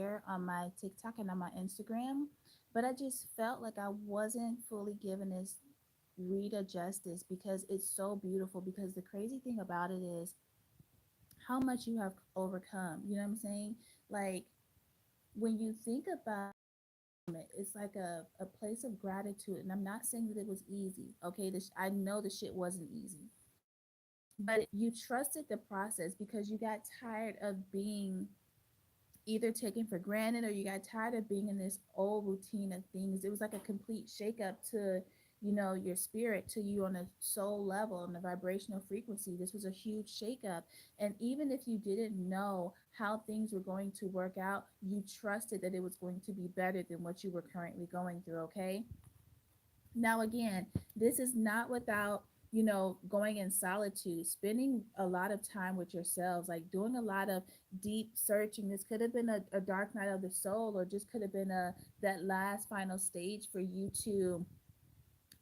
share on my TikTok and on my Instagram, but I just felt like I wasn't fully giving this read a justice because it's so beautiful. Because the crazy thing about it is how much you have overcome. You know what I'm saying? Like when you think about it, it's like a place of gratitude. And I'm not saying that it was easy. Okay, I know the shit wasn't easy, but you trusted the process because you got tired of being either taken for granted or you got tired of being in this old routine of things. It was like a complete shakeup to, your spirit, to you on a soul level, on the vibrational frequency. This was a huge shakeup. And even if you didn't know how things were going to work out, you trusted that it was going to be better than what you were currently going through, okay? Now, again, this is not without, going in solitude, spending a lot of time with yourselves, like doing a lot of deep searching. This could have been a dark night of the soul, or just could have been that last final stage for you to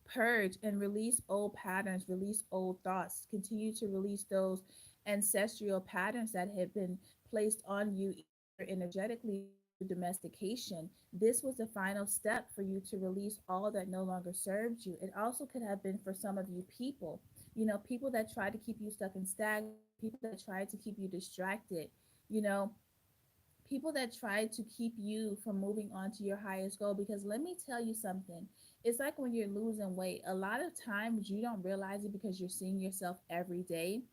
purge and release old patterns, release old thoughts, continue to release those ancestral patterns that had been placed on you either energetically through domestication. This was the final step for you to release all that no longer served you. It also could have been for some of you people, people that try to keep you stuck and stagnant, people that try to keep you distracted, you know, people that try to keep you from moving on to your highest goal. Because let me tell you something, it's like when you're losing weight, a lot of times you don't realize it because you're seeing yourself every day,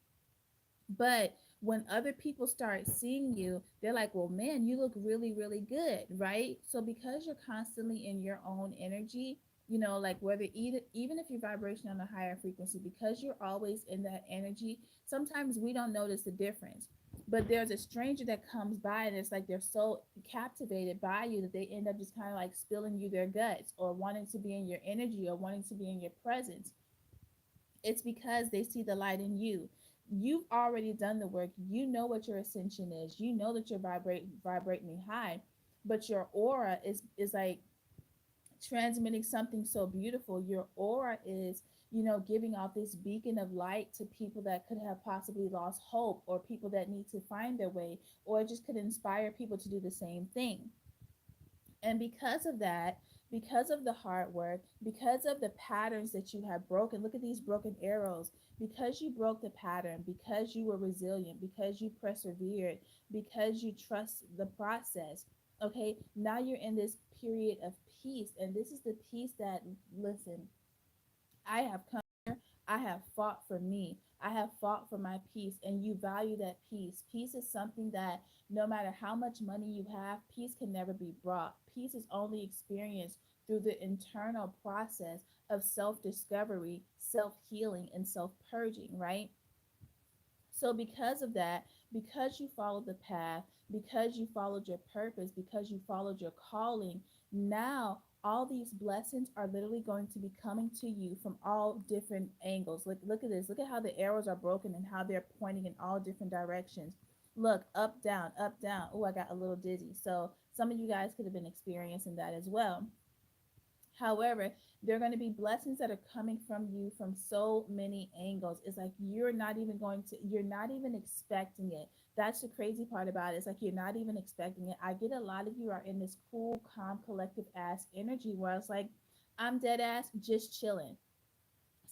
but when other people start seeing you, they're like, well, man, you look really, really good, right? So because you're constantly in your own energy, like whether even if you're vibration on a higher frequency, because you're always in that energy, sometimes we don't notice the difference. But there's a stranger that comes by and it's like they're so captivated by you that they end up just kind of like spilling you their guts or wanting to be in your energy or wanting to be in your presence. It's because they see the light in you. You've already done the work. You know what your ascension is. You know that you're vibrating high, but your aura is like transmitting something so beautiful. Your aura is, giving off this beacon of light to people that could have possibly lost hope, or people that need to find their way, or it just could inspire people to do the same thing. And because of that, because of the hard work, because of the patterns that you have broken, look at these broken arrows. Because you broke the pattern, because you were resilient, because you persevered, because you trust the process. Okay, now you're in this period of peace. And this is the peace that, listen, I have come here, I have fought for me. I have fought for my peace, and you value that peace. Peace is something that no matter how much money you have, peace can never be brought. Peace is only experienced through the internal process of self discovery, self healing, and self purging, right? So, because of that, because you followed the path, because you followed your purpose, because you followed your calling, now all these blessings are literally going to be coming to you from all different angles. Look at this. Look at how the arrows are broken and how they're pointing in all different directions. Look, up, down, up, down. Oh, I got a little dizzy. So, some of you guys could have been experiencing that as well. However, there are going to be blessings that are coming from you from so many angles. It's like you're not even expecting it. That's the crazy part about it. It's like you're not even expecting it. I get a lot of you are in this cool, calm, collective ass energy where it's like, I'm dead ass just chilling.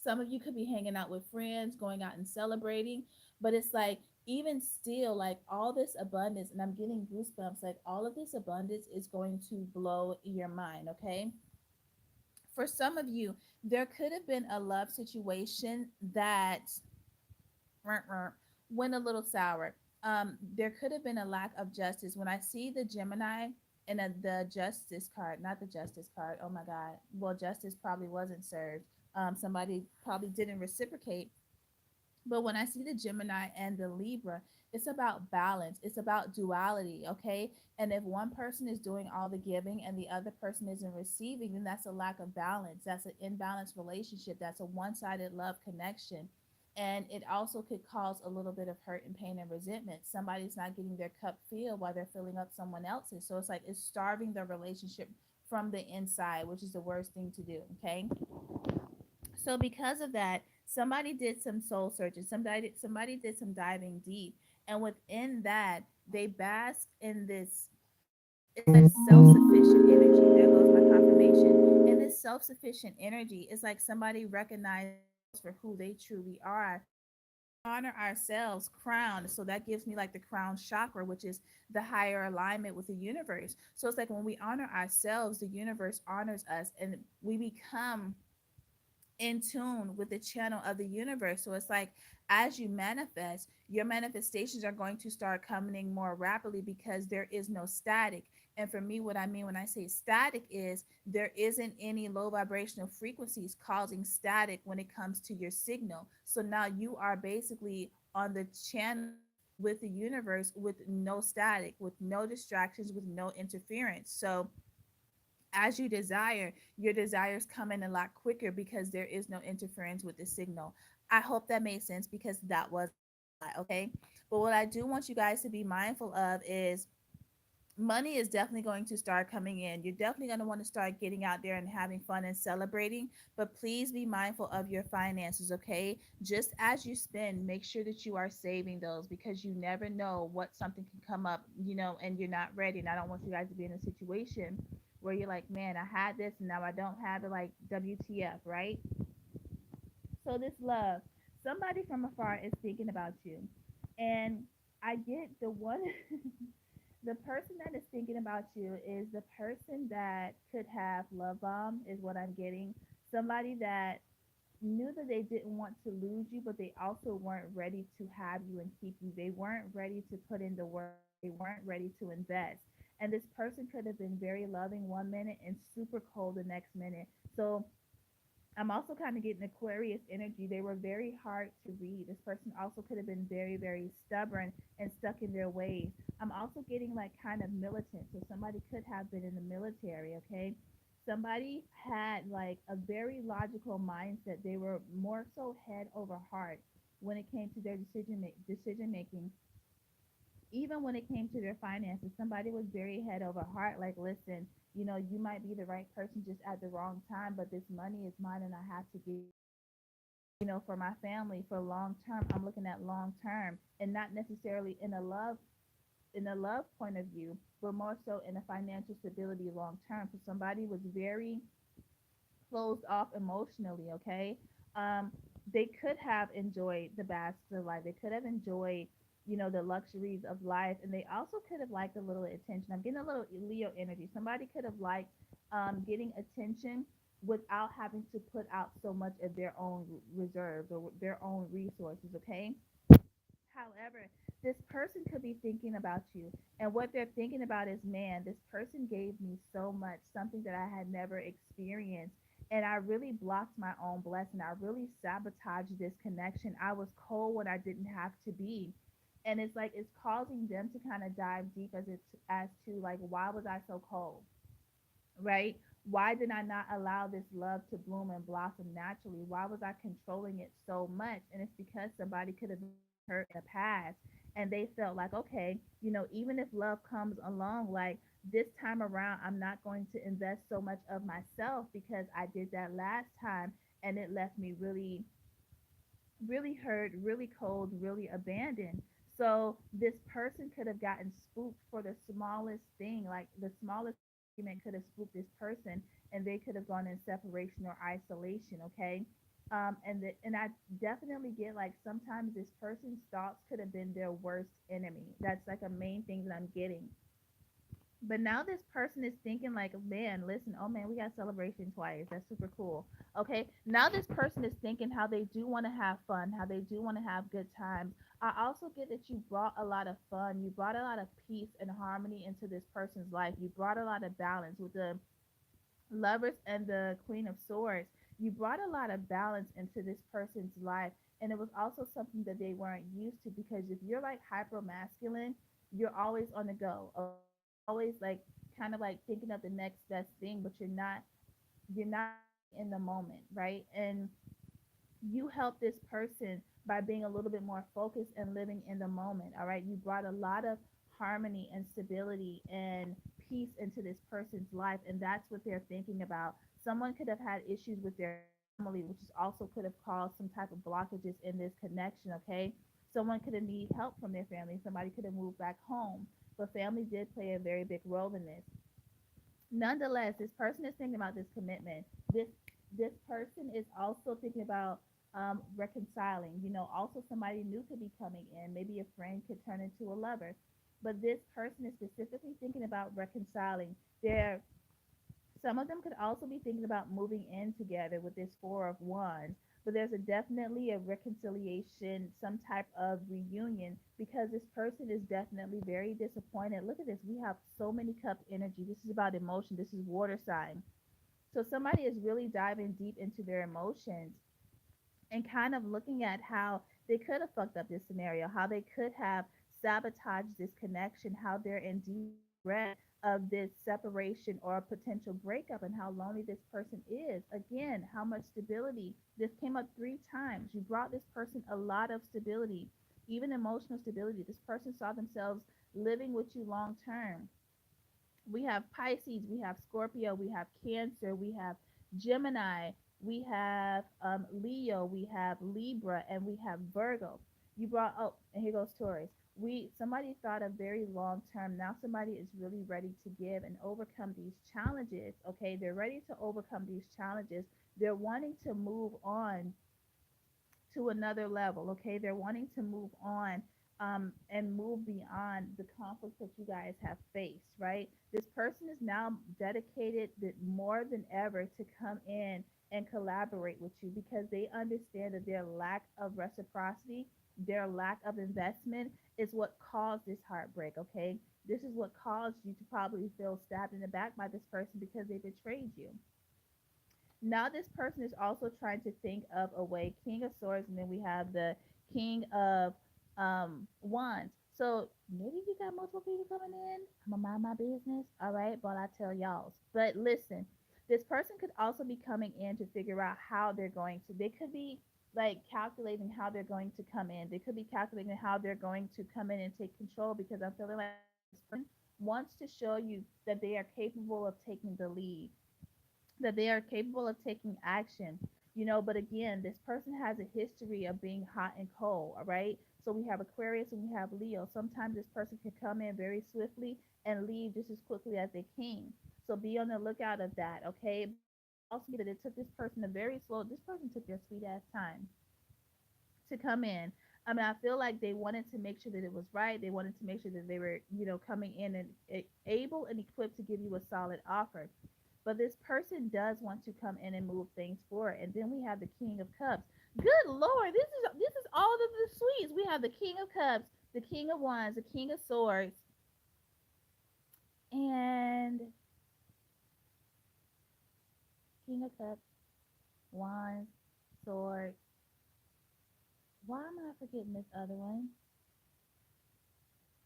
Some of you could be hanging out with friends, going out and celebrating, but it's like, even still, like all this abundance, and I'm getting goosebumps, like all of this abundance is going to blow your mind, okay? For some of you, there could have been a love situation that went a little sour. There could have been a lack of justice. When I see the Gemini and the justice card, not the justice card, oh my God. Well, justice probably wasn't served. Somebody probably didn't reciprocate. But when I see the Gemini and the Libra, it's about balance. It's about duality, okay? And if one person is doing all the giving and the other person isn't receiving, then that's a lack of balance. That's an imbalanced relationship. That's a one sided love connection. And it also could cause a little bit of hurt and pain and resentment. Somebody's not getting their cup filled while they're filling up someone else's. So it's like it's starving the relationship from the inside, which is the worst thing to do, okay? So because of that, somebody did some soul searching. Somebody did some diving deep, and within that, they bask in this it's like self-sufficient energy. There goes my confirmation. And this self-sufficient energy is like somebody recognizing themselves for who they truly are. So when we honor ourselves, crown, so that gives me like the crown chakra, which is the higher alignment with the universe. So it's like when we honor ourselves, the universe honors us, and we become in tune with the channel of the universe. So it's like as you manifest, your manifestations are going to start coming more rapidly because there is no static. And for me, what I mean when I say static is there isn't any low vibrational frequencies causing static when it comes to your signal. So now you are basically on the channel with the universe with no static, with no distractions, with no interference. So as you desire, your desires come in a lot quicker because there is no interference with the signal. I hope that made sense because that was a lot, okay? But what I do want you guys to be mindful of is money is definitely going to start coming in. You're definitely going to want to start getting out there and having fun and celebrating, but please be mindful of your finances, okay? Just as you spend, make sure that you are saving those because you never know what something can come up, and you're not ready. And I don't want you guys to be in a situation where you're like, man, I had this and now I don't have it, like WTF, right? So this love, somebody from afar is thinking about you. And I get the one the person that is thinking about you is the person that could have love bomb is what I'm getting. Somebody that knew that they didn't want to lose you, but they also weren't ready to have you and keep you. They weren't ready to put in the work. They weren't ready to invest. And this person could have been very loving one minute and super cold the next minute. So I'm also kind of getting Aquarius energy. They were very hard to read. This person also could have been very, very stubborn and stuck in their ways. I'm also getting like kind of militant. So somebody could have been in the military, okay? Somebody had like a very logical mindset. They were more so head over heart when it came to their decision making, even when it came to their finances. Somebody was very head over heart, like, listen, you might be the right person just at the wrong time, but this money is mine and I have to give it to you, for my family, for long term. I'm looking at long term and not necessarily in a love point of view, but more so in a financial stability long term. So somebody was very closed off emotionally, okay? Um, they could have enjoyed the basks of life. They could have enjoyed, the luxuries of life. And they also could have liked a little attention. I'm getting a little Leo energy. Somebody could have liked getting attention without having to put out so much of their own reserves or their own resources, okay? However, this person could be thinking about you, and what they're thinking about is, man, this person gave me so much, something that I had never experienced, and I really blocked my own blessing. I really sabotaged this connection. I was cold when I didn't have to be. And it's like it's causing them to kind of dive deep as to like, why was I so cold? Right? Why did I not allow this love to bloom and blossom naturally? Why was I controlling it so much? And it's because somebody could have been hurt in the past and they felt like, okay, even if love comes along, like this time around, I'm not going to invest so much of myself because I did that last time and it left me really really hurt, really cold, really abandoned. So this person could have gotten spooked for the smallest thing, like the smallest argument could have spooked this person, and they could have gone in separation or isolation. Okay, and I definitely get like sometimes this person's thoughts could have been their worst enemy. That's like a main thing that I'm getting. But now this person is thinking like, man, listen, oh man, we got celebration twice. That's super cool. Okay. Now this person is thinking how they do want to have fun, how they do want to have good times. I also get that you brought a lot of fun. You brought a lot of peace and harmony into this person's life. You brought a lot of balance with the lovers and the queen of swords. You brought a lot of balance into this person's life. And it was also something that they weren't used to because if you're like hyper masculine, you're always on the go. Okay. You're always like kind of like thinking of the next best thing, but you're not living in the moment, right? And you help this person by being a little bit more focused and living in the moment. All right. You brought a lot of harmony and stability and peace into this person's life. And that's what they're thinking about. Someone could have had issues with their family, which is also could have caused some type of blockages in this connection. Okay. Someone could have need help from their family. Somebody could have moved back home. but family did play a very big role in this. Nonetheless, this person is thinking about this commitment. This person is also thinking about reconciling. Also somebody new could be coming in. Maybe a friend could turn into a lover. But this person is specifically thinking about reconciling. They're Some of them could also be thinking about moving in together with this Four of Wands, but there's definitely a reconciliation, some type of reunion, because this person is definitely very disappointed. Look at this. We have so many cup energy. This is about emotion. This is water sign. So somebody is really diving deep into their emotions and kind of looking at how they could have fucked up this scenario, how they could have sabotaged this connection, how they're in deep regret of this separation or a potential breakup, and how lonely this person is. Again, how much stability. This came up 3 times. You brought this person a lot of stability, even emotional stability. This person saw themselves living with you long term. We have Pisces, we have Scorpio, we have Cancer, we have Gemini, we have Leo, we have Libra, and we have Virgo. You brought and here goes Taurus. Somebody thought of very long term. Now somebody is really ready to give and overcome these challenges. Okay, they're ready to overcome these challenges. They're wanting to move on to another level. Okay, they're wanting to move on and move beyond the conflicts that you guys have faced. Right, this person is now dedicated more than ever to come in and collaborate with you because they understand that their lack of reciprocity, their lack of investment is what caused this heartbreak. Okay, this is what caused you to probably feel stabbed in the back by this person because they betrayed you. Now this person is also trying to think of a way. King of Swords, and then we have the King of Wands. So maybe you got multiple people coming in. I'm gonna mind my business. All right, but I tell y'all. But listen, this person could also be coming in to figure out how they're going to. They could be like calculating how they're going to come in. They could be calculating how they're going to come in and take control because I'm feeling like this person wants to show you that they are capable of taking the lead, that they are capable of taking action. But again, this person has a history of being hot and cold. All right, so we have Aquarius and we have Leo. Sometimes this person can come in very swiftly and leave just as quickly as they came. So be on the lookout of that. Okay, but it could also be that it took this person a very slow. This person took their sweet ass time to come in. I mean, I feel like they wanted to make sure that it was right. They wanted to make sure that they were, coming in and able and equipped to give you a solid offer. But this person does want to come in and move things forward. And then we have the King of Cups. Good Lord, this is all of the sweets. We have the King of Cups, the King of Wands, the King of Swords, and King of Cups, Wands, Swords. Why am I forgetting this other one?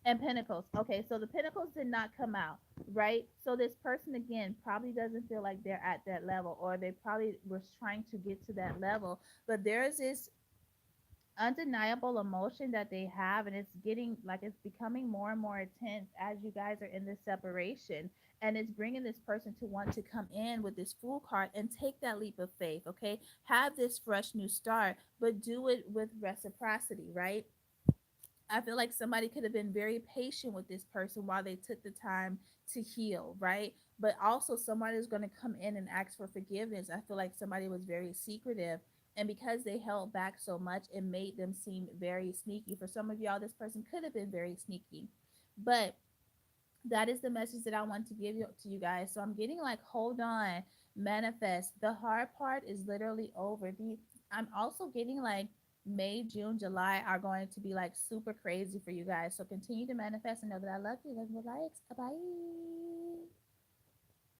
And Pentacles. Okay, so the Pentacles did not come out, right? So this person again probably doesn't feel like they're at that level, or they probably was trying to get to that level. But there's this undeniable emotion that they have, and it's getting like it's becoming more and more intense as you guys are in this separation, and it's bringing this person to want to come in with this Fool card and take that leap of faith. Okay, have this fresh new start, but do it with reciprocity, right? I feel like somebody could have been very patient with this person while they took the time to heal, right? But also, somebody is going to come in and ask for forgiveness. I feel like somebody was very secretive. And because they held back so much, it made them seem very sneaky. For some of y'all, this person could have been very sneaky. But that is the message that I want to give you to you guys. So I'm getting like, hold on, manifest. The hard part is literally over. I'm also getting like May, June, July are going to be like super crazy for you guys. So continue to manifest and know that I love you. Love you, likes. Bye.